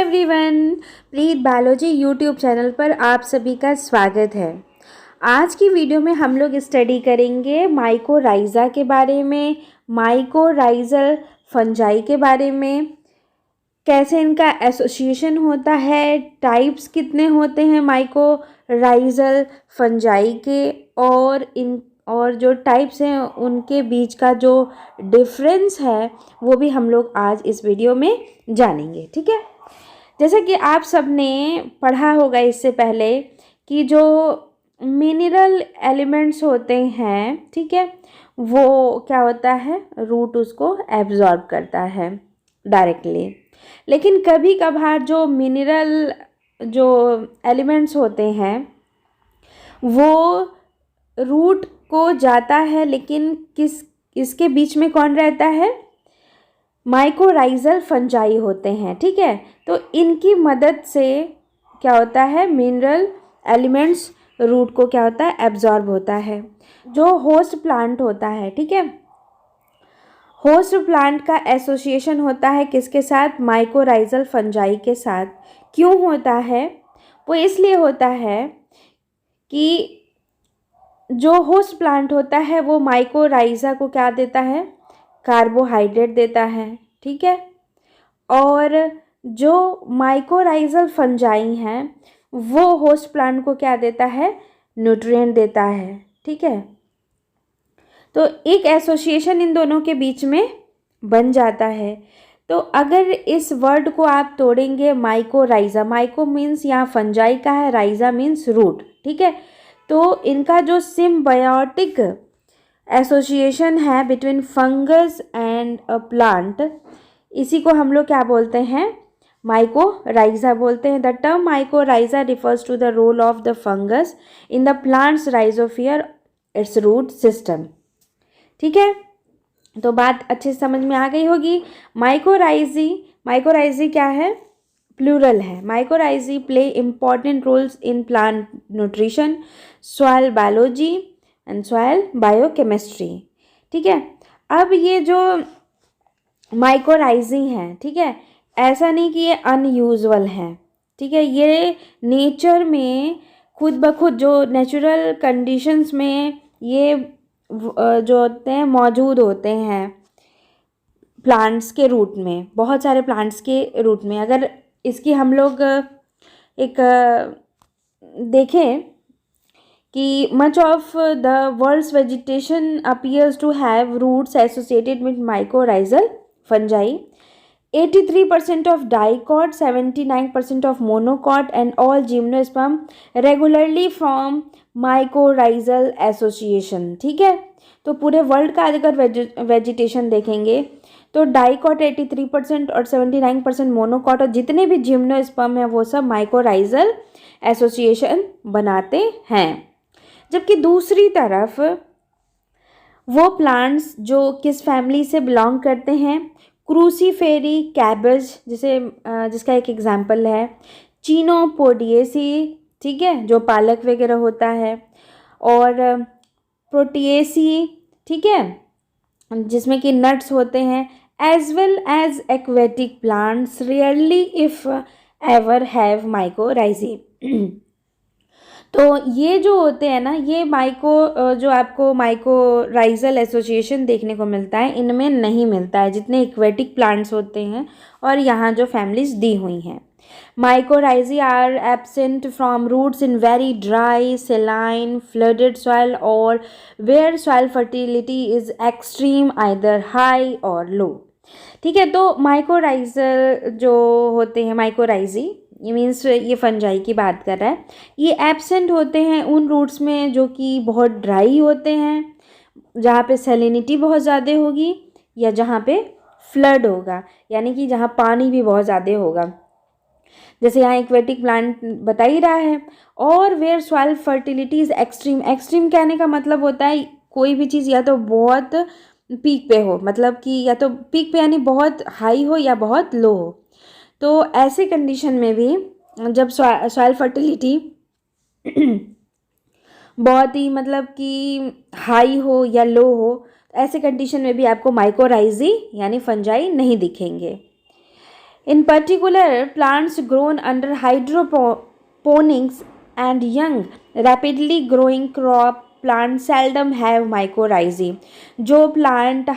Everyone, प्रीत biology YouTube channel पर आप सभी का स्वागत है। आज की वीडियो में हम लोग स्टडी करेंगे माइकोराइज़ा के बारे में, माइकोराइज़ल फंजाई के बारे में, कैसे इनका एसोसिएशन होता है, टाइप्स कितने होते हैं माइकोराइज़ल फंजाई के, और जो टाइप्स हैं उनके बीच का जो डिफरेंस है वो भी हम लोग आज इस वीडियो में जानेंगे। ठीक है, जैसा कि आप सब ने पढ़ा होगा इससे पहले कि जो मिनरल एलिमेंट्स होते हैं, ठीक है, वो क्या होता है, रूट उसको एब्जॉर्ब करता है डायरेक्टली। लेकिन कभी कभार जो मिनरल जो एलिमेंट्स होते हैं वो रूट को जाता है, लेकिन इसके बीच में कौन रहता है, माइकोराइज़ल फंजाई होते हैं। ठीक है, तो इनकी मदद से क्या होता है, मिनरल एलिमेंट्स रूट को क्या होता है, एब्जॉर्ब होता है। जो होस्ट प्लांट होता है, ठीक है, होस्ट प्लांट का एसोसिएशन होता है किसके साथ, माइकोराइज़ल फंजाई के साथ। क्यों होता है, वो इसलिए होता है कि जो होस्ट प्लांट होता है वो माइकोराइज़ा को क्या देता है, कार्बोहाइड्रेट देता है। ठीक है, और जो माइकोराइज़ल फंजाई हैं वो होस्ट प्लांट को क्या देता है, न्यूट्रिएंट देता है। ठीक है, तो एक एसोसिएशन इन दोनों के बीच में बन जाता है। तो अगर इस वर्ड को आप तोड़ेंगे, माइकोराइज़ा, माइको मीन्स यहाँ फंजाई का है, राइज़ा मीन्स रूट। ठीक है, तो इनका जो सिम्बायोटिक एसोसिएशन है between fungus and a plant, इसी को हम लोग क्या बोलते हैं, माइकोराइज़ा बोलते हैं। The term mycorrhiza refers to the role of the fungus in the plants rhizosphere its root system. ठीक है, तो बात अच्छे से समझ में आ गई होगी। माइकोराइज़ी क्या है, प्लूरल है। Mycorrhizae play important roles in plant nutrition, soil biology and soil biochemistry. ठीक है, अब ये जो माइकोराइज़ी हैं, ठीक है, ऐसा नहीं कि ये अनयूजुअल हैं। ठीक है, ये नेचर में खुद ब खुद जो नेचुरल कंडीशंस में ये जो होते हैं मौजूद होते हैं प्लांट्स के रूट में, बहुत सारे प्लांट्स के रूट में। अगर इसकी हम लोग एक देखें कि much of the world's vegetation appears to have roots associated with mycorrhizal fungi. 83% of dicot, 79% of monocot and all gymnosperm regularly from mycorrhizal association। ठीक है, तो पूरे वर्ल्ड का अगर वेजिटेशन देखेंगे तो डाइकॉट 83% और 79% मोनोकॉट, और जितने भी जिम्नोस्पर्म हैं वो सब माइकोराइज़ल एसोसिएशन बनाते हैं। जबकि दूसरी तरफ वो प्लांट्स जो किस फैमिली से बिलोंग करते हैं, क्रूसीफेरी कैबेज, जिसका एक एग्जाम्पल है चिनोपोडिएसी, ठीक है, जो पालक वगैरह होता है, और प्रोटिएसी, ठीक है, जिसमें कि नट्स होते हैं, as well as aquatic plants rarely if ever have mycorrhizae. तो ये जो होते हैं ना, ये जो आपको माइकोराइज़ल एसोसिएशन देखने को मिलता है, इनमें नहीं मिलता है जितने एक्वेटिक प्लांट्स होते हैं और यहाँ जो फैमिलीज दी हुई हैं। Mycorrhizae are absent from roots in very dry, saline, flooded soil और where soil fertility is extreme, either high और लो। ठीक है, तो माइकोराइज़ल जो होते हैं, माइकोराइज़ी ये मीन्स ये फंजाई की बात कर रहा है, ये एब्सेंट होते हैं उन रूट्स में जो कि बहुत ड्राई होते हैं, जहाँ पे सैलिनिटी बहुत ज़्यादा होगी, या जहाँ पे फ्लड होगा, यानी कि जहाँ पानी भी बहुत ज़्यादा होगा, जैसे यहाँ एक्वेटिक प्लांट बता ही रहा है। और where soil fertility is extreme, extreme कहने का मतलब होता है कोई भी चीज़ या तो बहुत पीक पे हो, मतलब कि या तो पीक पे यानी बहुत हाई हो या बहुत लो हो। तो ऐसे कंडीशन में भी जब सॉइल फर्टिलिटी बहुत ही मतलब कि हाई हो या लो हो, ऐसे कंडीशन में भी आपको माइकोराइज़ी यानी फंजाई नहीं दिखेंगे। In particular, plants grown under hydroponics and young, rapidly growing crop plants seldom have mycorrhizae. जो प्लांट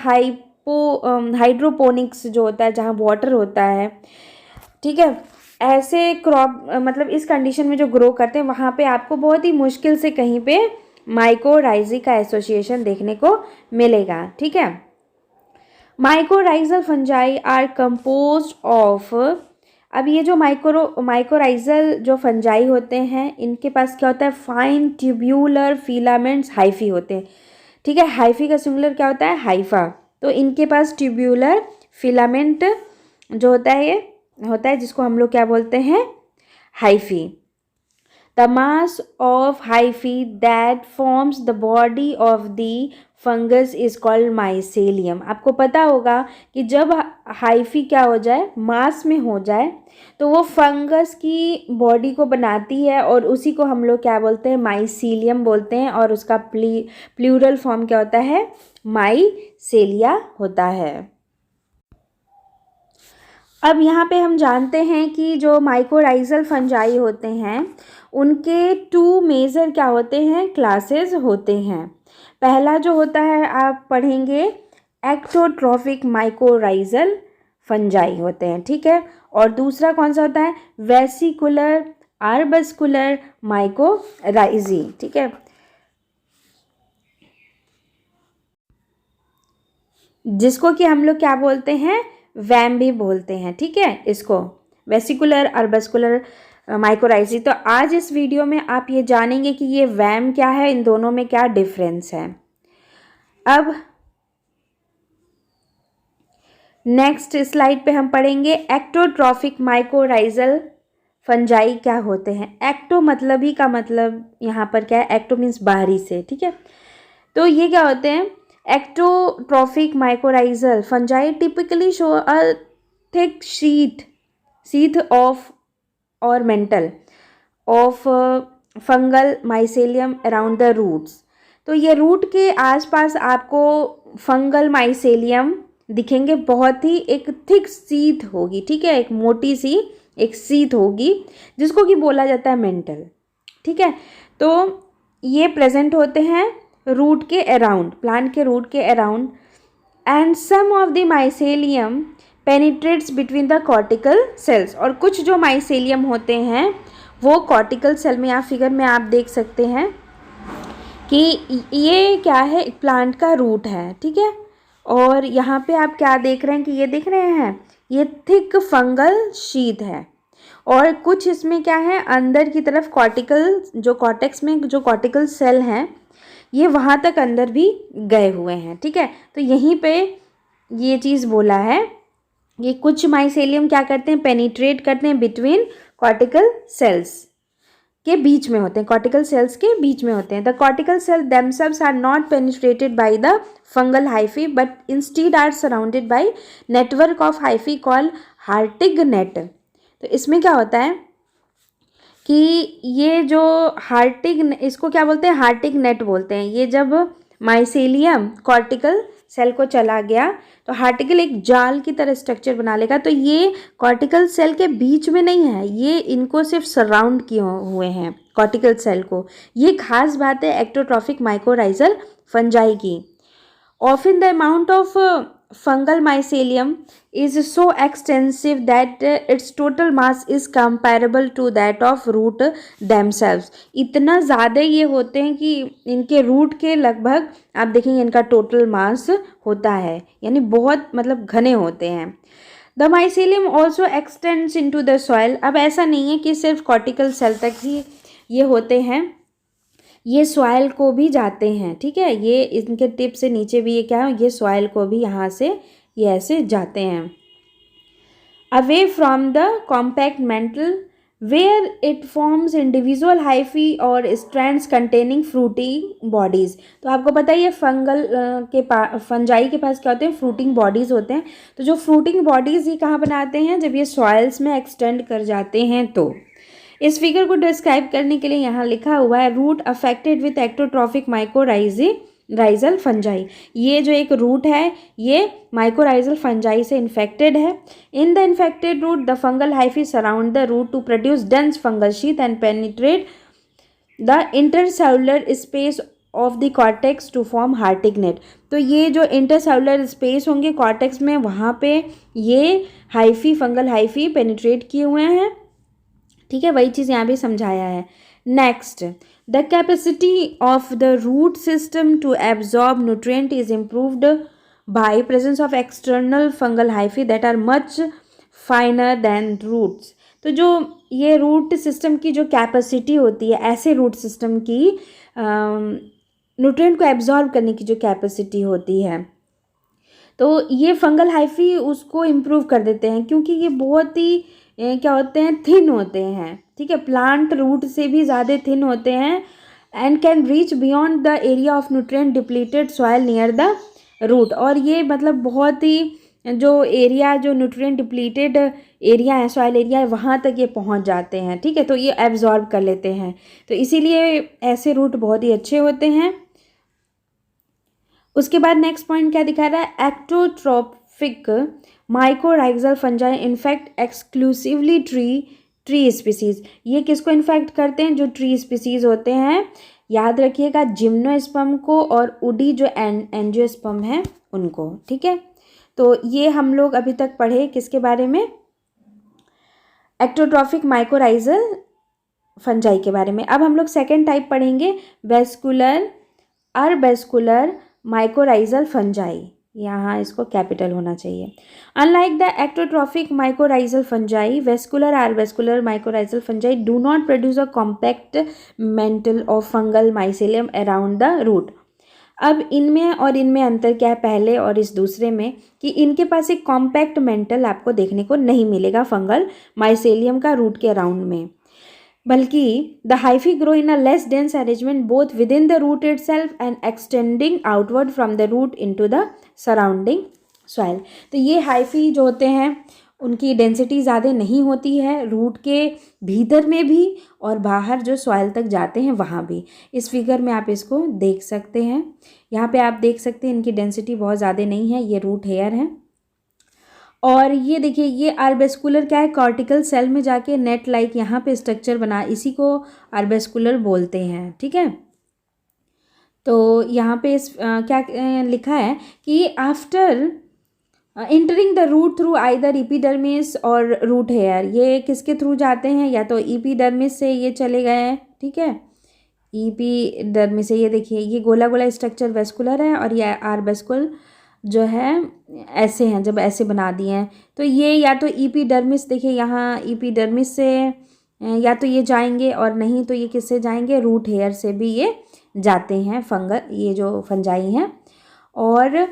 हाइड्रोपोनिक्स जो होता है, जहाँ वाटर होता है, ठीक है, ऐसे क्रॉप मतलब इस कंडीशन में जो ग्रो करते हैं, वहाँ पे आपको बहुत ही मुश्किल से कहीं पे माइकोराइजी का एसोसिएशन देखने को मिलेगा, ठीक है। Mycorrhizal fungi are compose of, अब ये जो माइकोराइजल जो फंजाई होते हैं, इनके पास क्या होता है, फाइन ट्यूब्यूलर फिलामेंट्स, हाइफी होते हैं, ठीक है। हाइफी का सिंगुलर क्या होता है, हाइफा। तो इनके पास ट्यूब्यूलर फिलामेंट जो होता है, ये होता है जिसको हम लोग क्या बोलते हैं, hyphae. The mass of hyphae that forms the body of the fungus is called mycelium. आपको पता होगा कि जब हाइफी क्या हो जाए, मास में हो जाए, तो वो फंगस की बॉडी को बनाती है और उसी को हम लोग क्या बोलते हैं, माइसीलियम बोलते हैं, और उसका प्लूरल फॉर्म क्या होता है, माइसेलिया होता है। अब यहाँ पे हम जानते हैं कि जो माइकोराइजल फंजाई होते हैं, उनके 2 मेजर क्या होते हैं, क्लासेस होते हैं। पहला जो होता है आप पढ़ेंगे एक्टोट्रॉफिक माइकोराइजल फंजाई होते हैं, ठीक है। और दूसरा कौन सा होता है, वेसिकुलर आर्बस्कुलर माइकोराइजी, ठीक है, जिसको कि हम लोग क्या बोलते हैं, वैम भी बोलते हैं, ठीक है, इसको वेसिकुलर आर्बस्कुलर माइकोराइजी। तो आज इस वीडियो में आप ये जानेंगे कि ये वैम क्या है, इन दोनों में क्या डिफरेंस है। अब नेक्स्ट स्लाइड पे हम पढ़ेंगे एक्टोट्रॉफिक माइकोराइजल फंजाई क्या होते हैं। एक्टो मतलब ही का मतलब यहाँ पर क्या है, एक्टो मीन्स बाहरी से, ठीक है। तो ये क्या होते हैं, ectotrophic mycorrhizal fungi typically show a thick sheath of और mantle of fungal mycelium around the roots. तो ये रूट के आसपास आपको फंगल माइसेलियम दिखेंगे, बहुत ही एक थिक शीथ होगी, ठीक है, एक मोटी सी एक शीथ होगी, जिसको कि बोला जाता है मेंटल, ठीक है। तो ये प्रेजेंट होते हैं रूट के अराउंड, प्लांट के रूट के around, and some of the mycelium penetrates between the cortical cells. और कुछ जो माइसेलियम होते हैं वो कॉर्टिकल सेल में, या फिगर में आप देख सकते हैं कि ये क्या है, एक प्लांट का रूट है, ठीक है। और यहाँ पे आप क्या देख रहे हैं कि ये देख रहे हैं, ये थिक फंगल शीथ है, और कुछ इसमें क्या है, अंदर की तरफ कॉर्टिकल, जो कॉर्टेक्स में जो कॉर्टिकल सेल हैं, ये वहाँ तक अंदर भी गए हुए हैं, ठीक है। तो यहीं पे ये चीज़ बोला है, ये कुछ माइसेलियम क्या करते हैं, पेनिट्रेट करते हैं बिटवीन कॉर्टिकल सेल्स के बीच में होते हैं, कॉर्टिकल सेल्स के बीच में होते हैं। The cortical cell themselves are not penetrated by the fungal hyphae but instead are surrounded by network of hyphae called Hartig net. तो इसमें क्या होता है कि ये जो हार्टिग, इसको क्या बोलते हैं, हार्टिग नेट बोलते हैं। ये जब माइसेलियम कॉर्टिकल सेल को चला गया तो हार्टिकल एक जाल की तरह स्ट्रक्चर बना लेगा। तो ये कॉर्टिकल सेल के बीच में नहीं है, ये इनको सिर्फ सराउंड किए हुए हैं कॉर्टिकल सेल को। ये खास बात है एक्टोट्रॉफिक माइकोराइजल फंजाई की। Often the amount of fungal mycelium is so extensive that its total mass is comparable to that of root themselves। इतना ज़्यादा ये होते हैं कि इनके रूट के लगभग आप देखेंगे इनका टोटल मास होता है, यानी बहुत मतलब घने होते हैं। The mycelium also x tends into the soil. अब ऐसा नहीं है कि सिर्फ कॉर्टिकल सेल तक ही ये होते हैं, ये सॉइल को भी जाते हैं, ठीक है। ये इनके टिप से नीचे भी ये क्या है, ये सॉइल को भी यहाँ से ये ऐसे जाते हैं। Away from the compact mantle where it forms individual hyphae और स्ट्रैंड्स कंटेनिंग फ्रूटिंग बॉडीज़। तो आपको पता है ये फंगल फंजाई के पास क्या होते हैं, फ्रूटिंग बॉडीज़ होते हैं। तो जो फ्रूटिंग बॉडीज़ ये कहाँ बनाते हैं, जब ये सॉइल्स में एक्सटेंड कर जाते हैं। तो इस फिगर को डिस्क्राइब करने के लिए यहाँ लिखा हुआ है रूट अफेक्टेड विथ एक्टोट्रॉफिक माइकोराइजी राइजल फंजाई। ये जो एक रूट है ये माइकोराइजल फंजाई से इन्फेक्टेड है। In the infected root the fungal hyphae surround the root to produce dense fungal sheath and penetrate the intercellular space of the cortex to form Hartig net. तो ये जो intercellular space होंगे cortex में, वहाँ पे ये hyphae, fungal hyphae penetrate किए हुए हैं। ठीक है, वही चीज़ यहाँ भी समझाया है। Next, the capacity of the root system to absorb nutrient is improved by presence of external fungal hyphae that are much finer than roots. तो जो ये रूट सिस्टम की जो कैपेसिटी होती है, ऐसे रूट सिस्टम की न्यूट्रिएंट को एब्जॉर्ब करने की जो कैपेसिटी होती है, तो ये फंगल हाइफी उसको इम्प्रूव कर देते हैं, क्योंकि ये बहुत ही क्या होते हैं, थिन होते हैं। ठीक है, प्लांट रूट से भी ज़्यादा थिन होते हैं and can reach beyond the area of nutrient depleted soil near the root. और ये मतलब बहुत ही जो एरिया, जो न्यूट्रिएंट डिप्लीटेड एरिया है, सॉइल एरिया है, वहाँ तक ये पहुँच जाते हैं। ठीक है, तो ये एब्जॉर्ब कर लेते हैं, तो इसीलिए ऐसे रूट बहुत ही अच्छे होते हैं। उसके बाद नेक्स्ट पॉइंट क्या दिखा रहा है, ectotrophic mycorrhizal fungi infect exclusively tree species. ये किसको इन्फेक्ट करते हैं, जो ट्री स्पीसीज होते हैं। याद रखिएगा, जिम्नोस्पर्म को और उडी जो एंजियोस्पर्म है उनको। ठीक है, तो ये हम लोग अभी तक पढ़े किसके बारे में, एक्टोट्रॉफिक माइकोराइजल फंजाई के बारे में। अब हम लोग सेकेंड टाइप पढ़ेंगे, वेस्कुलर अर्बेस्कुलर माइकोराइजल फंजाई। यहाँ इसको कैपिटल होना चाहिए। Unlike the ectotrophic mycorrhizal fungi, vesicular arbuscular mycorrhizal fungi do not produce a compact mantle of fungal mycelium around the root. अब इनमें और इनमें अंतर क्या है, पहले और इस दूसरे में, कि इनके पास एक कॉम्पैक्ट मेंटल आपको देखने को नहीं मिलेगा फंगल माइसेलियम का रूट के अराउंड में, बल्कि the hyphae grow in a less dense arrangement both within the root itself and extending outward from the root into the surrounding soil. तो ये हाइफी जो होते हैं उनकी डेंसिटी ज़्यादा नहीं होती है, रूट के भीतर में भी और बाहर जो सॉइल तक जाते हैं वहाँ भी। इस फिगर में आप इसको देख सकते हैं, यहाँ पे आप देख सकते हैं इनकी डेंसिटी बहुत ज़्यादा नहीं है, ये रूट हेयर है। और ये देखिए, ये आर्बेस्कुलर क्या है, कॉर्टिकल सेल में जाके नेट लाइक यहाँ पे स्ट्रक्चर बना, इसी को आर्बेस्कुलर बोलते हैं। ठीक है, तो यहाँ पे क्या लिखा है कि after entering the root through either epidermis और रूट हेयर, ये किसके थ्रू जाते हैं, या तो इपीडर्मिस से ये चले गए हैं। ठीक है, इपीडर्मिस से, ये देखिए ये गोला गोला स्ट्रक्चर वेस्कुलर है और ये आर्बेस्कुलर जो है ऐसे हैं, जब ऐसे बना दिए हैं तो ये या तो इपीडर्मिस, देखिए यहाँ इपीडर्मिस से या तो ये जाएंगे, और नहीं तो ये किससे जाएंगे, रूट हेयर से भी ये जाते हैं फंगल, ये जो फंजाई हैं। और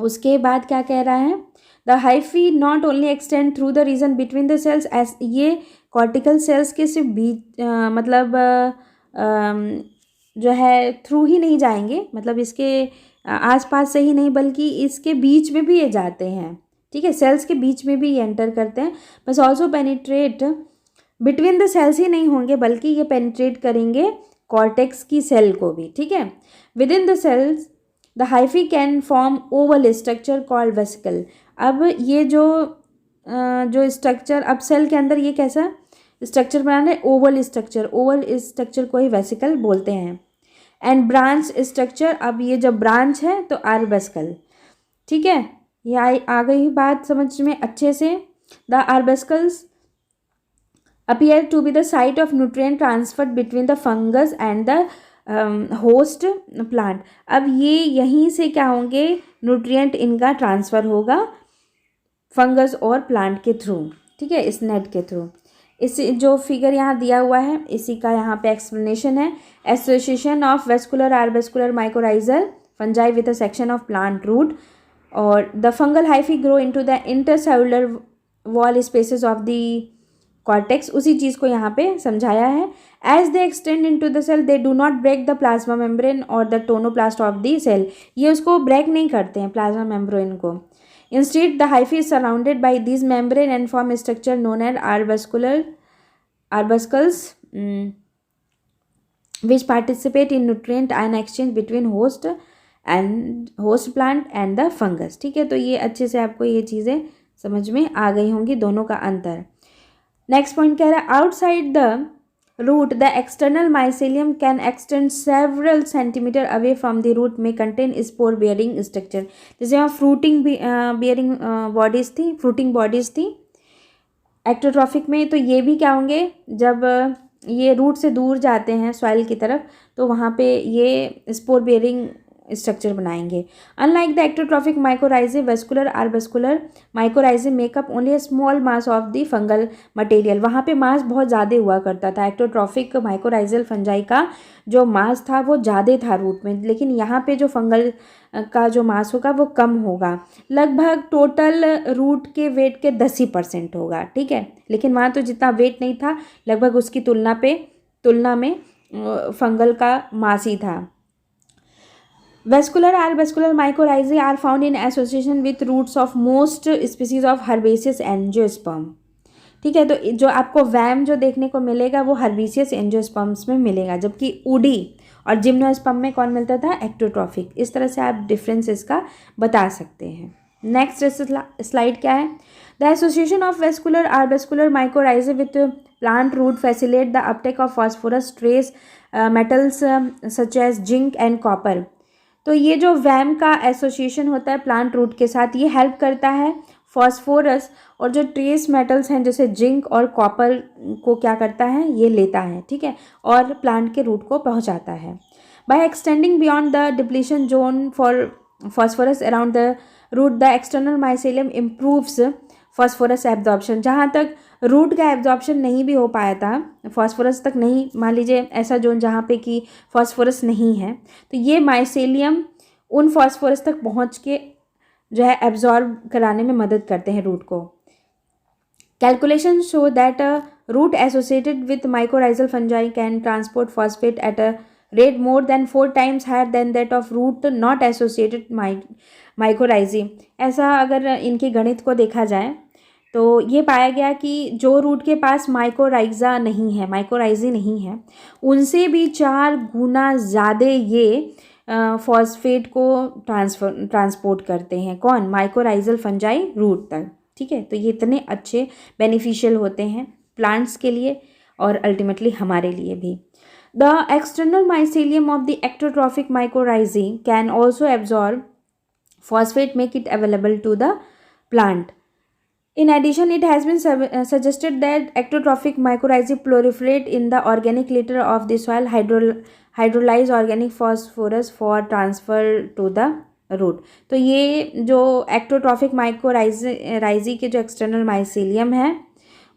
उसके बाद क्या कह रहा है, the hyphae not only extend through the region between the cells, as ये कॉर्टिकल सेल्स के सिर्फ बीच मतलब जो है थ्रू ही नहीं जाएंगे, मतलब इसके आसपास से ही नहीं बल्कि इसके बीच में भी ये जाते हैं। ठीक है, सेल्स के बीच में भी ये एंटर करते हैं, बस also penetrate between the cells ही नहीं होंगे बल्कि ये पेनिट्रेट करेंगे कॉर्टेक्स की सेल को भी। ठीक है, within the cells the hyphae can form oval structure called vesicle. अब ये जो स्ट्रक्चर, अब सेल के अंदर ये कैसा स्ट्रक्चर बना रहे, ओवल स्ट्रक्चर, ओवल स्ट्रक्चर को ही वेसिकल बोलते हैं। एंड ब्रांच स्ट्रक्चर, अब ये जब ब्रांच है तो आर्बेस्कल। ठीक है, ये आ गई बात समझ में अच्छे से। The arbuscules appear to be the site of nutrient transfer between the fungus and the host plant. अब ये यहीं से क्या होंगे, न्यूट्रिएंट इनका ट्रांसफ़र होगा फंगस और प्लांट के थ्रू। ठीक है, इस नेट के थ्रू। इस जो फिगर यहाँ दिया हुआ है इसी का यहाँ पे एक्सप्लेनेशन है। Association of vesicular arbuscular mycorrhizal fungi with a section of plant root, और the fungal hyphae grow into the intercellular wall spaces of the cortex. उसी चीज़ को यहाँ पे समझाया है। As they extend into the cell they do not break the plasma membrane और the tonoplast of the cell. ये उसको ब्रेक नहीं करते हैं प्लाज्मा मेम्ब्रेन को। Instead the hyphae is surrounded by this membrane and form structure known as arbuscules which participate in nutrient ion exchange between host plant and the fungus। ठीक है, तो ये अच्छे से आपको ये चीज़ें समझ में आ गई होंगी, दोनों का अंतर। नेक्स्ट पॉइंट कह रहा है outside the root the external mycelium can extend several centimetre away from the root में कंटेन स्पोर बियरिंग स्ट्रक्चर। जैसे वहाँ फ्रूटिंग बियरिंग बॉडीज थी, फ्रूटिंग बॉडीज थी एक्टोट्रॉफिक में, तो ये भी क्या होंगे, जब ये रूट से दूर जाते हैं सॉइल की तरफ तो वहाँ पे ये स्पोर बियरिंग स्ट्रक्चर बनाएंगे। Unlike the ectotrophic mycorrhizae vesicular arbuscular mycorrhizae make up only a small mass of the fungal material. वहाँ पे मास बहुत ज़्यादा हुआ करता था, एक्टोट्रॉफिक माइकोराइजल फंजाई का जो मास था वो ज़्यादा था रूट में, लेकिन यहाँ पे जो फंगल का जो मास होगा वो कम होगा, लगभग टोटल रूट के वेट के 10% होगा। ठीक है, लेकिन वहाँ तो जितना वेट नहीं था, लगभग उसकी तुलना में फंगल का मास ही था। Vascular or vascular mycorrhizae are found in association with roots of most species of herbaceous angiosperm। ठीक है, तो जो आपको वैम जो देखने को मिलेगा वो हर्बेसियस एंजियोस्पर्म्स में मिलेगा, जबकि ऊडी और जिम्नोस्पर्म में कौन मिलता था, एक्टोट्रॉफिक। इस तरह से आप डिफरेंस इसका बता सकते हैं। नेक्स्ट स्लाइड क्या है, the association of vesicular arbuscular mycorrhizae with plant root facilitate the uptake of phosphorus trace metals such as zinc and copper. तो ये जो वैम का एसोसिएशन होता है प्लांट रूट के साथ, ये हेल्प करता है फॉस्फोरस और जो ट्रेस मेटल्स हैं जैसे जिंक और कॉपर को क्या करता है, ये लेता है। ठीक है, और प्लांट के रूट को पहुंचाता है। By extending beyond the depletion zone for phosphorus around the root the external mycelium improves phosphorus absorption. जहाँ तक रूट का एब्जॉर्प्शन नहीं भी हो पाया था, फॉस्फोरस तक नहीं, मान लीजिए ऐसा जोन जहाँ पे कि फॉस्फोरस नहीं है, तो ये माइसेलियम उन फॉस्फोरस तक पहुँच के जो है एब्जॉर्ब कराने में मदद करते हैं रूट को। Calculation show that a root associated with mycorrhizal fungi can transport phosphate at a rate more than 4 times higher than that of root not associated mycorrhizae। ऐसा अगर इनके गणित को देखा जाए तो ये पाया गया कि जो रूट के पास माइकोराइजा नहीं है, माइकोराइजी नहीं है, उनसे भी 4 गुना ज़्यादा ये फॉस्फेट को ट्रांसपोर्ट करते हैं, कौन, माइकोराइजल फंजाई रूट तक। ठीक है, तो ये इतने अच्छे बेनिफिशियल होते हैं प्लांट्स के लिए और अल्टीमेटली हमारे लिए भी। The external mycelium of the ectotrophic mycorrhizae can also absorb phosphate, make it available to the plant. In addition, it has been suggested that ectotrophic mycorrhizae proliferate in the organic litter of the soil, hydrolyze organic phosphorus for transfer to the root। तो ये जो ectotrophic mycorrhizae के जो external mycelium है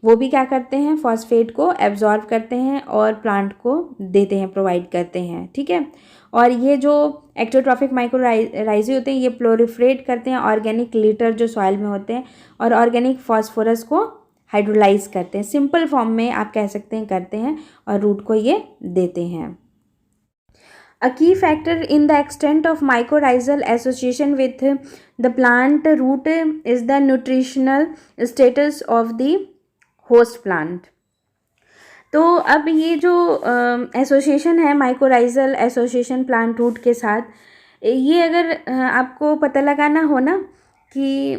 वो भी क्या करते हैं, फॉस्फेट को एब्जॉर्ब करते हैं और प्लांट को देते हैं, प्रोवाइड करते हैं। ठीक है, और ये जो एक्टोट्रॉफिक माइकोराइजी होते हैं ये प्लोरिफरेट करते हैं ऑर्गेनिक लिटर जो सॉइल में होते हैं और ऑर्गेनिक फॉस्फोरस को हाइड्रोलाइज करते हैं, सिंपल फॉर्म में आप कह सकते हैं करते हैं, और रूट को ये देते हैं। A key factor in the extent of mycorrhizal association with the plant root is the nutritional status of the host plant. तो अब ये जो एसोसिएशन है माइकोराइजल एसोसिएशन प्लांट रूट के साथ, ये अगर आपको पता लगाना हो ना कि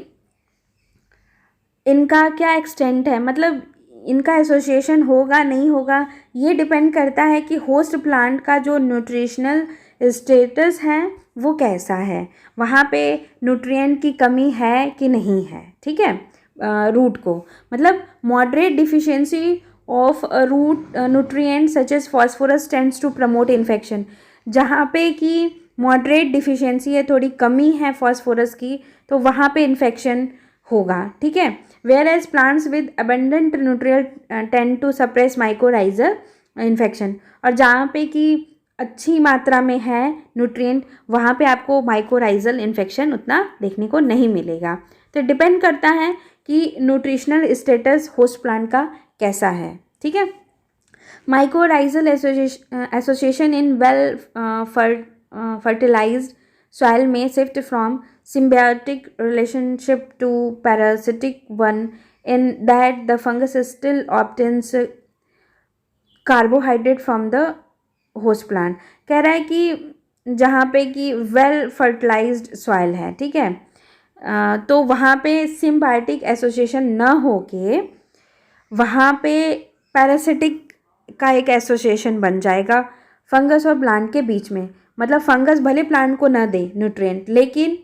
इनका क्या एक्सटेंट है, मतलब इनका एसोसिएशन होगा नहीं होगा, ये डिपेंड करता है कि होस्ट प्लांट का जो न्यूट्रिशनल स्टेटस है वो कैसा है, वहाँ पे न्यूट्रिएंट की कमी है कि नहीं है। ठीक है, रूट को, मतलब moderate deficiency of root nutrient such as phosphorus tends to promote infection. जहाँ पे कि मॉडरेट डिफिशियंसी है, थोड़ी कमी है फॉस्फोरस की, तो वहाँ पे इन्फेक्शन होगा। ठीक है, whereas plants with abundant nutrient tend to suppress mycorrhizal infection. और जहाँ पे कि अच्छी मात्रा में है न्यूट्रिएंट, वहाँ पे आपको माइकोराइजल इन्फेक्शन उतना देखने को नहीं मिलेगा। तो डिपेंड करता है कि न्यूट्रिशनल स्टेटस होस्ट प्लांट का कैसा है। ठीक है, mycorrhizal association in well fertilized soil में shift from symbiotic relationship to parasitic one in that the fungus still obtains carbohydrate from the host plant. कह रहा है कि जहाँ पे कि वेल फर्टिलाइज्ड सॉइल है, ठीक है, तो वहाँ पे सिम्बायोटिक एसोसिएशन ना हो के वहाँ पे पैरासिटिक का एक एसोसिएशन बन जाएगा फंगस और प्लांट के बीच में। मतलब फंगस भले प्लांट को ना दे न्यूट्रिएंट, लेकिन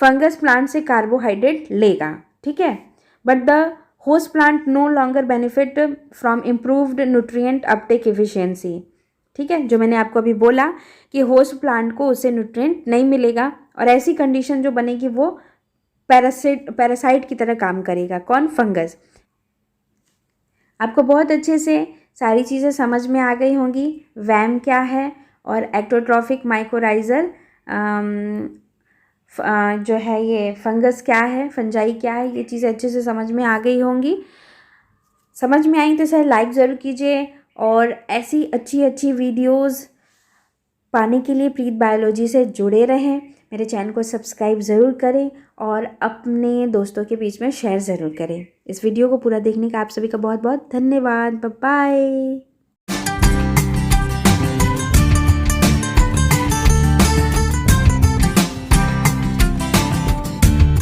फंगस प्लांट से कार्बोहाइड्रेट लेगा, ठीक है, but the host plant no longer benefit from improved nutrient uptake efficiency. ठीक है, जो मैंने आपको अभी बोला कि होस्ट प्लांट को उससे न्यूट्रिएंट नहीं मिलेगा और ऐसी कंडीशन जो बनेगी वो पैरासाइट की तरह काम करेगा। कौन? फंगस। आपको बहुत अच्छे से सारी चीज़ें समझ में आ गई होंगी। वैम क्या है और एक्टोट्रॉफिक माइकोराइजल जो है ये फंगस क्या है, फंजाई क्या है, ये चीज़ें अच्छे से समझ में आ गई होंगी। समझ में आई तो सर लाइक ज़रूर कीजिए और ऐसी अच्छी अच्छी वीडियोस पाने के लिए प्रीत बायोलॉजी से जुड़े रहें। मेरे चैनल को सब्सक्राइब ज़रूर करें और अपने दोस्तों के बीच में शेयर ज़रूर करें। इस वीडियो को पूरा देखने का आप सभी का बहुत बहुत धन्यवाद। Bye bye.